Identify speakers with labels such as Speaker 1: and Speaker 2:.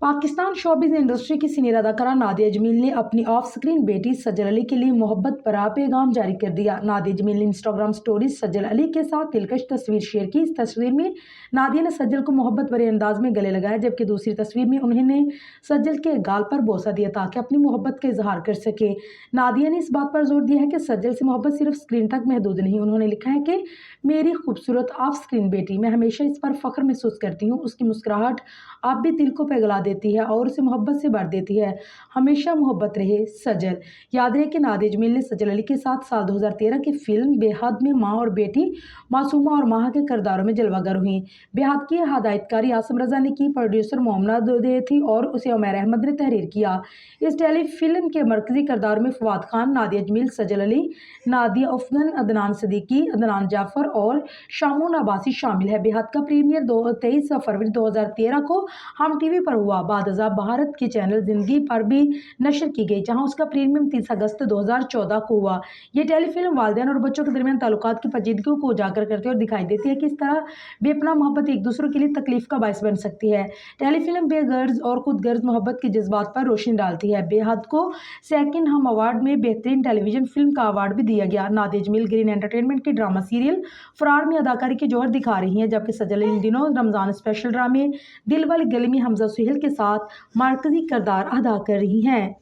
Speaker 1: Pakistan showbiz industry की senior अदाकारा नादिया जमील ने अपनी ऑफ स्क्रीन बेटी सज्जल अली के लिए मोहब्बत भरा पैगाम जारी कर दिया। नादिया जमील ने इंस्टाग्राम स्टोरीज सज्जल अली के साथ दिलकश तस्वीर शेयर की। इस तस्वीर में नादिया ने सज्जल को मोहब्बत भरे अंदाज में गले लगाया, जबकि दूसरी तस्वीर में उन्होंने सज्जल के गाल पर बोसा दिया ताकि अपनी मोहब्बत का इजहार कर सके। नादिया ने इस बात पर जोर दिया है कि सज्जल से मोहब्बत सिर्फ स्क्रीन तक महदूद नहीं। उन्होंने लिखा है कि मेरी खूबसूरत ऑफ स्क्रीन बेटी, मैं हमेशा इस पर फख्र महसूस करती हूँ। उसकी मुस्कुराहट आप भी दिल को पिघला देती है और उसे मोहब्बत से भर देती है। हमेशा मोहब्बत रहे सज्जल। याद रहे कि नादिया जमील ने सज्जल अली के साथ साल 2013 की फिल्म बेहद में माँ और बेटी मासूमा और माह के किरदारों में जलवागर हुई। बेहद की हदायतकारी आसम रजा ने की, प्रोड्यूसर मोमना दे थी और उसे उमैर अहमद ने तहरीर किया। इस टेली फिल्म के मरकजी किरदार में फवाद खान, नादिया जमील, सज्जल अली, नादिया अफगन, अदनान सदीकी, अदनान जाफर और शामून अब्बासी शामिल है। बेहद का प्रीमियर 23 फरवरी 2013 को हम टीवी पर हुआ। बाद अज़ाब भारत के चैनल जिंदगी पर भी नशर की गई, जहां उसका प्रीमियम 30 अगस्त 2014 को हुआ। ये टेलीफिल्म वालिदैन और बच्चों के दरमियान ताल्लुकात की पेचीदगियों को उजागर करती है और दिखाई देती है कि इस तरह बेपनाह मोहब्बत एक दूसरे के लिए तकलीफ का बायस बन सकती है। टेलीफिल्म बेगर्ज और खुद गर्ज मोहब्बत के जज्बात पर रोशनी डालती है। बेहद को सेकंड हम अवार्ड में बेहतरीन टेलीविजन फिल्म का अवार्ड भी दिया गया। नादिया जमील ग्रीन एंटरटेनमेंट के ड्रामा सीरियल फरार में अदाकारी के जौहर दिखा रही हैं, जबकि सज्जल इन दिनों रमजान स्पेशल ड्रामे दिल वाली गली में हमजा सुहेल के साथ मरकजी किरदार अदा कर रही हैं।